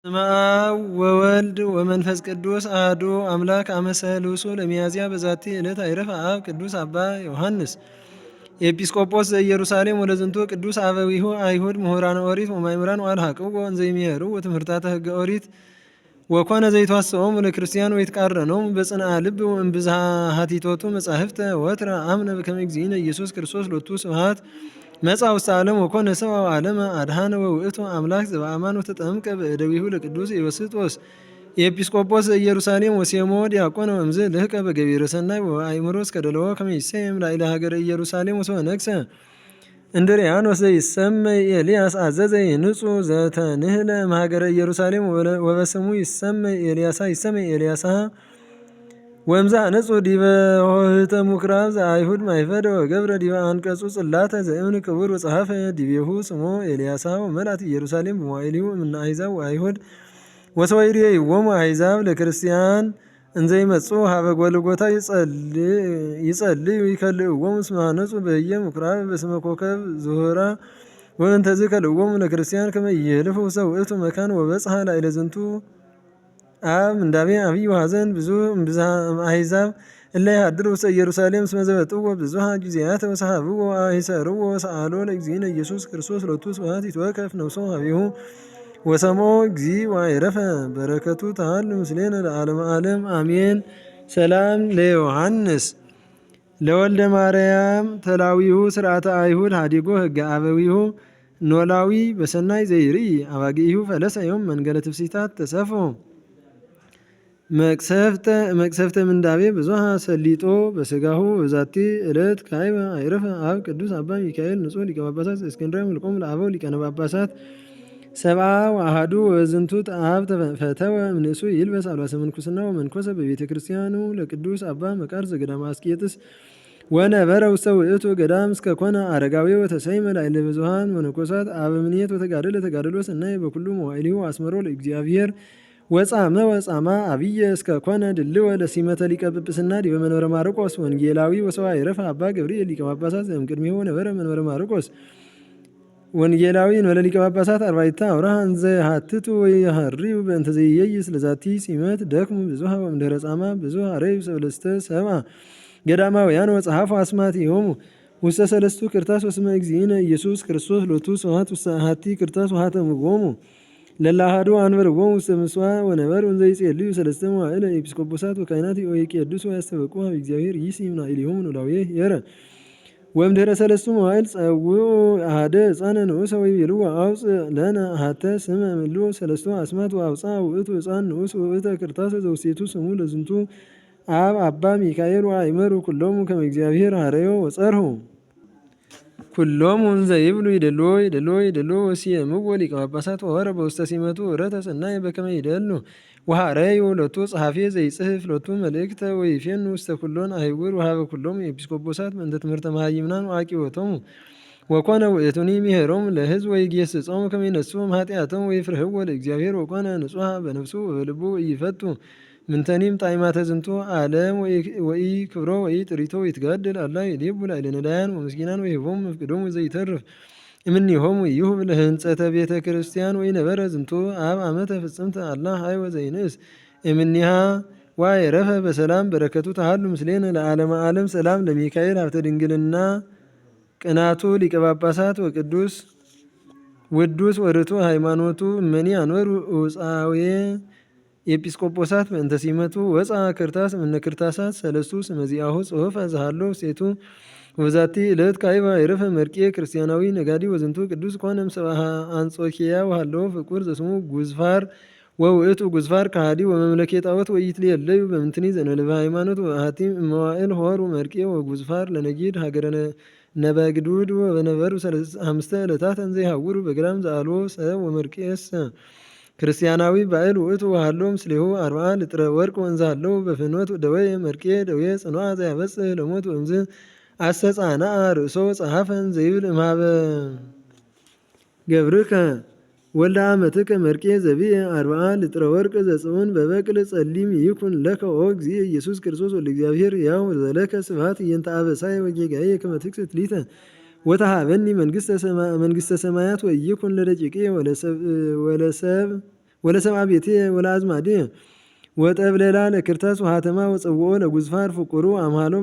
በስመ አብ ወወልድ ወመንፈስ ቅዱስ አሐዱ አምላክ አመ ሰሉሱ ለሚያዝያ በዛቲ ዕለት አይረፈ አብ ቅዱስ አባ ዮሐንስ ኤጲስቆጶስ ዘኢየሩሳሌም ወለዝንቱ ቅዱስ አበዊሁ አይሁድ ምሁራነ ኦሪት ወማእምራን ወአልሐቅዎ እንዘ ይሜህሩ ወትምህርታተ ሕገ ኦሪት ወኮነ ዘይትዋስኦሙ ለክርስቲያን ወይትቃረኖሙ በጽንዓ ልብ ወእምብዝሃ ሀቲቶቱ መጻሕፍተ ወትረ አምነ በከመ እግዚእነ ኢየሱስ ክርስቶስ ሎቱ ስብሐት መጽአ ውስተ ዓለም ወኮነ ሰብአ ወዓለመ አድኃነ ወውእቱ አምላክ ዘበአማን ወተጠምቀ በእደዊሁ ለቅዱስ ዮስጦስ ኤጲስቆጶስ ዘኢየሩሳሌም ወሴሞ ዲያቆነ ወእምዝ ልህቀ በገቢረ ሰናይ ወአእምሮ እስከ ደለወ ከመ ይሴም ላዕለ ሀገረ ኢየሩሳሌም ወሶበ ነግሠ እንድርያኖስ ዘይሰመይ ኤልያስ አዘዘ ይንጹ ዘተንህለ እምሀገረ ኢየሩሳሌም ወበስሙ ይሰመይ ኤልያሳ ይሰመይ ኤልያሳ ወእምዛ ነጹ ዲበ ሆህተ ምኵራብ ዘአይሁድ ማይፈደ ወገብረ ዲበ አንቀጹ ጽላተ ዘእብን ክቡር ወጸሐፈ ዲቤሁ ስሞ ኤልያሳ ወመልአት ኢየሩሳሌም በመዋዕሊሁ እምነ አሕዛብ ወአይሁድ ወሰወይሬይዎሙ አሕዛብ ለክርስቲያን እንዘ ይመጽኡ ሀበ ጎልጎታ ይጸልዩ ይከልእዎሙ እስመ ሐነጹ በህየ ምኵራብ በስመ ኮከብ ዝሁራ ወእንተዝ ከልእዎሙ ለክርስቲያን ከመ ይህልፉ ውስተ ውእቱ መካን ወበጽሐ ላዕለ ዝንቱ አብ ምንዳቤ አብይ ወሐዘን ብዙ እምብዝሃ አሕዛብ እለ ይሃድሩ ውስተ ኢየሩሳሌም እስመ ዘበጥዎ ብዙኃ ጊዜያተ ወሰሐብዎ ወአይሰርዎ ወሰአሎ ለእግዚእነ ኢየሱስ ክርስቶስ ሎቱ ስብሐት ይትወከፍ ነፍሶ ኀቤሁ ወሰምዖ እግዚእ ወአዕረፈ በረከቱ ተሃሉ ምስሌነ ለዓለመ ዓለም አሜን። ሰላም ለዮሐንስ ለወልደ ማርያም ተላዊሁ ስርዓተ አይሁድ ሀዲጎ ህገ አበዊሁ ኖላዊ በሰናይ ዘይርኢ አባጊሁ ፈለሰ ዮም መንገለ ትፍሲታት ተሰፎ መቅሰፍተ ምንዳቤ ብዙኃ ሰሊጦ በስጋሁ በዛቲ ዕለት ካዕበ አይረፈ አብ ቅዱስ አባ ሚካኤል ንጹሕ ሊቀ ጳጳሳት ዘእስክንድርያ ምልቆሙ ለአበው ሊቃነ ጳጳሳት ሰብአ ወአሐዱ ወዝንቱ አብ ፈተወ እምንእሱ ይልበስ አልባሰ ምንኩስና ወመንኮሰ በቤተ ክርስቲያኑ ለቅዱስ አባ መቃርስ ዘገዳመ አስቄጥስ ወነበረ ውስተ ውእቱ ገዳም እስከ ኮነ አረጋዊ ወተሰይመ ላዕለ ብዙኃን መነኮሳት አበምኔት ወተጋደለ ተጋድሎ ሰናይ በኩሉ መዋዕሊሁ አስመሮ ለእግዚአብሔር ወጻመ አብየ እስከ ኮነ ድልወ ለሲመተ ሊቀ ጵጵስና ዲበ መንበረ ማርቆስ ወንጌላዊ ወሰብአ ይረፈ አባ ገብርኤል ሊቀ ጳጳሳት ዘእምቅድሜሁ ነበረ መንበረ ማርቆስ ወንጌላዊ እንበለ ሊቀ ጳጳሳት አርባዕተ አውራሃ እንዘ ሀትቱ ወይሃርዩ በእንተ ዘይየይስ ለዛቲ ሲመት ደክሙ ብዙኃ ወእምድኅረ ጻማ ብዙኃ አረዩ ሰለስተ ሰብአ ገዳማውያን ወጸሐፉ አስማቲሆሙ ውስተ ሰለስቱ ክርታስ ወስመ እግዚእነ ኢየሱስ ክርስቶስ ሎቱ ስብሐት ውስተ አሐቲ ክርታስ ወሀተምዎሙ ለላሃዱ አንበርዎሙ ውስተ ምጽዋዕ ወነበሩ እንዘ ይጼልዩ ሰለስተ መዋዕለ ኤጲስቆጶሳት ወካህናት ወይቄድሱ ወያስተብቁ ኀበ እግዚአብሔር ይእዜሰ ናኢሊሆሙ ኖላዊ ኄረ ወእምድኅረ ሰለስቱ መዋዕል ጸውዑ አሐደ ሕፃነ ንዑሰ ወይቤልዎ አውፅእ ለነ አሐተ ስመ እምእሉ ሰለስቱ አስማት ወአውፅአ ውእቱ ሕፃን ንዑስ ውእተ ክርታሰ ዘውስቴቱ ስሙ ለዝንቱ አብ አባ ሚካኤል ወአእመሩ ኩሎሙ ከመ እግዚአብሔር ሐረዮ ወጸርሁ ኩሎሙ እንዘ ይብሉ ይደልዎ ወሲየምዎ ሊቀ ጳጳሳት ወሆረ በውስተ ሲመቱ ወረተ ሰናይ በከመ ይደሉ ወሐረዩ ሎቱ ጸሐፌ ዘይጽሕፍ ሎቱ መልእክተ ወይፌኑ ውስተ ኩሎን አህጉር ወሀበ ኩሎሙ ኤጲስቆጶሳት በእንተ ትምህርተ መሃይምናን ወአቂቦቶሙ ወኮነ ውእቱኒ ሚሄሮሙ ለሕዝብ ወይጌስጾሙ ከመ ይነስኡ እምኃጢአቶሙ ወይፍርህዎ ለእግዚአብሔር ወኮነ ንጹሐ በነፍሱ ወበልቡ ኢይፈቱ ምንተኒም ጣዕማተ ዝንቱ ዓለም ወኢክብሮ ወኢጥሪቶ ወይትጋደል አላ ይሌቡ ላዕለ ነዳያን ወምስኪናን ወይህቦሙ መፍቅዶሙ ዘይተርፍ እምኔሆሙ ይሁብ ለህንጸተ ቤተ ክርስቲያን ወይነበረ ዝንቱ አብ ዓመተ ፍጽምተ አላ ሀይወ ዘይንእስ እምኔሃ ወአዕረፈ በሰላም በረከቱ ተሃሉ ምስሌነ ለዓለመ ዓለም ሰላም ለሚካኤል ሀብተ ድንግልና ቅናቱ ሊቀ ጳጳሳት ወቅዱስ ውዱስ ወርቱ ሃይማኖቱ እመኒ አንበሩ ውፃዌ ኤጲስቆጶሳት በእንተ ሲመቱ ወፃ ክርታስ እምነ ክርታሳት ሰለስቱ ስመዚአሁ ጽሑፈ ዘሃሎ ውስቴቱ ወበዛቲ ዕለት ካዕበ አይረፈ መርቄ ክርስቲያናዊ ነጋዲ ወዝንቱ ቅዱስ ኮነም ሰብአ አንጾኪያ ወሃለወ ፍቁር ዘስሙ ጉዝፋር ወውእቱ ጉዝፋር ከሃዲ ወመምለኬ ጣዖት ወኢይትሌለዩ በምንትኒ ዘእንበለ ሃይማኖት ወአሐቲ እመዋዕል ሆሩ መርቄ ወጉዝፋር ለነጊድ ሀገረ ነበግዱድ ወበነበሩ አምስተ ዕለታት እንዘ ይሃውሩ በገዳም ዘአልቦ ሰብ ወመርቄሰ ክርስቲያናዊ ባዕል ውእቱ ወሃሎ ምስሌሁ አርብዓ ልጥረ ወርቅ ወንዛለው በፍኖት ደዌ መርቄ ደዌ ጽኑዓ ዘያበጽሕ ለሞት ወእምዝ አስተጻንዓ ርእሶ ጸሐፈን ዘይብል እምኀበ ገብርከ ወልደ አመትከ መርቄ ዘብየ አርብዓ ልጥረ ወርቅ ዘጽውን በበቅል ጸሊም ይኩን ለከ ኦ እግዚእ ኢየሱስ ክርስቶስ ወልደ እግዚአብሔር ሕያው ዘለከ ስብሐት እየንተ አበሳየ ወጌጋየ ከመ ትክስት ሊተ ወተሃበኒ መንግሥተ ሰማያት ወይኩን ለደቂቄ ወለሰብ ወለሰብአ ቤቴ ወለአዝማዴ ወጠብለላ ለክርታስ ውሃተማ ወፀውኦ ለጉዝፋር ፍቁሩ አምሃሎ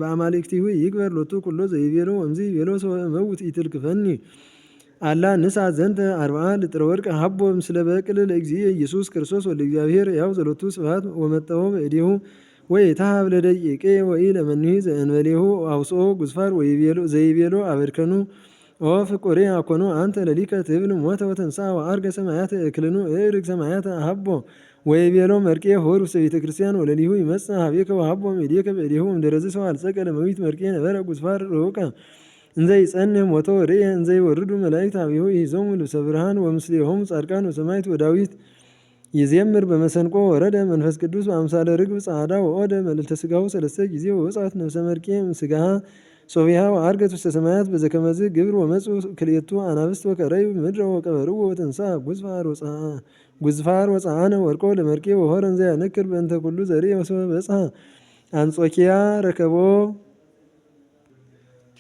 በአማልክቲሁ ይግበር ሎቱ ኩሎ ዘይቤሎ ወምዚ ቤሎ ሰው መውት ኢትልክፈኒ አላ ንሳ ዘንተ አርብዓ ልጥረ ወርቅ ሀቦ ምስለ በቅል ለእግዚእ ኢየሱስ ክርስቶስ ወለ እግዚአብሔር ያው ዘሎቱ ስብሐት ወመጠው በእዴሁ ወይ ታሃብ ለደቂቄ ወይ ለመንሂ ዘእንበሌሁ አውፅኦ ጉዝፋር ዘይቤሎ አበድከኑ ኦ ፍቁሬ አኮኑ አንተ ለሊከ ትብል ሞተ ወተንሳ ወአርገ ሰማያት እክልኑ እርግ ሰማያት ሀቦ ወይ ቤሎ መርቄ ሆር ውስተ ቤተ ክርስቲያን ወለሊሁ ይመጽእ ሀቤከ ወሀቦ እዴከ በእዴሁ እምደረዝ ሰው አልጸቀ ለመዊት መርቄ ነበረ ጉዝፋር ርሁቀ እንዘ ይጸንዕ ሞቶ ርእየ እንዘ ይወርዱ መላእክት አብሁ ይዞሙ ልብሰ ብርሃን ወምስሌሆሙ ጻድቃን ወሰማዕት ወዳዊት ይዜምር በመሰንቆ ወረደ መንፈስ ቅዱስ በአምሳለ ርግብ ጻዕዳ ወኦደ መልዕልተ ስጋሁ ሰለስተ ጊዜ ወወጻት ነፍሰ መርቄ ስጋሃ ሶቢሃ ወአርገት ውስተ ሰማያት በዘከመዝ ግብር ወመፁ ክልኤቱ አናብስት ወከረዩ ምድረ ወቀበርዎ ወተንሳ ጉዝፋር ወፀአነ ወርቆ ለመርቄ ወሆረ እንዘ ያነክር በእንተ ኩሉ ዘርእ ወሰበ በጽሐ አንጾኪያ ረከቦ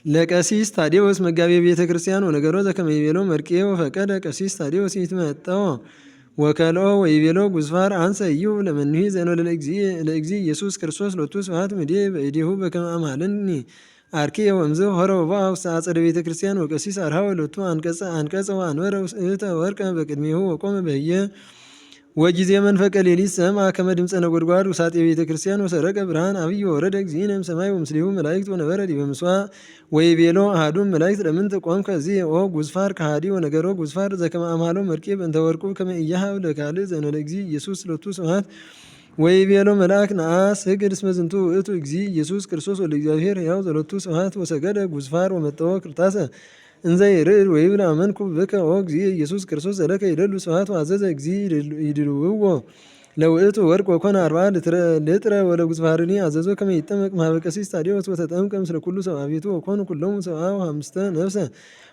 ለቀሲስ ታዴዎስ መጋቤ ቤተ ክርስቲያን ወነገሮ ዘከመ ይቤሎ መርቄ ወፈቀደ ቀሲስ ታዴዎስ ይትመጠው ወከልኦ ወይቤሎ ጉዝፋር አንሰ እዩ ለመንሂ ዘኖ ለእግዚእ ኢየሱስ ክርስቶስ ሎቱ ስብሐት ምዴ በእዴሁ በከመ አምሃለኒ አርኬ ወምዝ ሆረ ወበአ ውስተ አጸደ ቤተ ክርስቲያን ወቀሲስ አርሃወ ሎቱ አንቀጸ ወአንበረ ውእተ ወርቀ በቅድሜሁ ወቆመ በህየ ወጊዜ መንፈቀ ሌሊት ሰምዐ ከመ ድምፀ ነጎድጓድ ውሳጤ ቤተ ክርስቲያን ወሰረቀ ብርሃን አብይ ወረደ እግዚእነ እምሰማይ ወምስሌሁ መላእክት ወነበረ ዲበ ምጽዋዕ ወይቤሎ አሐዱ መላእክት ለምንት ቆምከ ከዚህ ኦ ጉዝፋር ከሃዲ ወነገሮ ጉዝፋር ዘከመ አምሃሎ መርቄ በእንተ ወርቁ ከመ ኢያሃብ ለካልእ ዘእንበለ እግዚእ ኢየሱስ ሎቱ ስብሐት ወይቤሎ መልአክ ነአስ ስግድ እስመ ዝንቱ ውእቱ እግዚእ ኢየሱስ ክርስቶስ ወለ እግዚአብሔር ሕያው ዘሎቱ ስብሐት ወሰገደ ጉዝፋር ወመጠወ ክርታሰ እንዘ ይርድ ወይብል አመንኩ ብከ ኦ እግዚእ ኢየሱስ ክርስቶስ ዘለከ ይደሉ ስብሐት ወአዘዘ እግዚእ ይድልውዎ ለውእቱ ወርቅ ወኮነ አርብዓ ልጥረ ወለ ጉዝፋርኒ አዘዞ ከመ ይጠመቅ ማኅበ ቀሲስ ታዴዎስ ወተጠምቀ ምስለ ኩሉ ሰብአ ቤቱ ወኮኑ ኩሎሙ ሰብአ ወሐምስተ ነፍሰ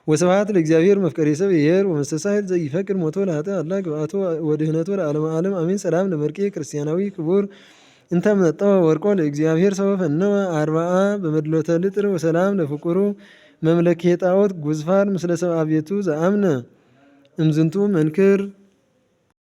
ወስብሐት ለእግዚአብሔር መፍቀሬ ሰብ ይኄር ወመስተሳሂል ዘይፈቅድ ሞቶ ለኃጥእ አላ ግብአቶ ወድኅነቶ ለዓለመ ዓለም አሜን። ሰላም ለመርቄ ክርስቲያናዊ ክቡር እንተ መጠወ ወርቆ ለእግዚአብሔር ሰበ ፈነወ አርብዓ በመድሎተ ልጥር ወሰላም ለፍቁሩ መምለኬ ጣዖት ጉዝፋር ምስለ ሰብአ ቤቱ ዘአምነ እምዝንቱ መንክር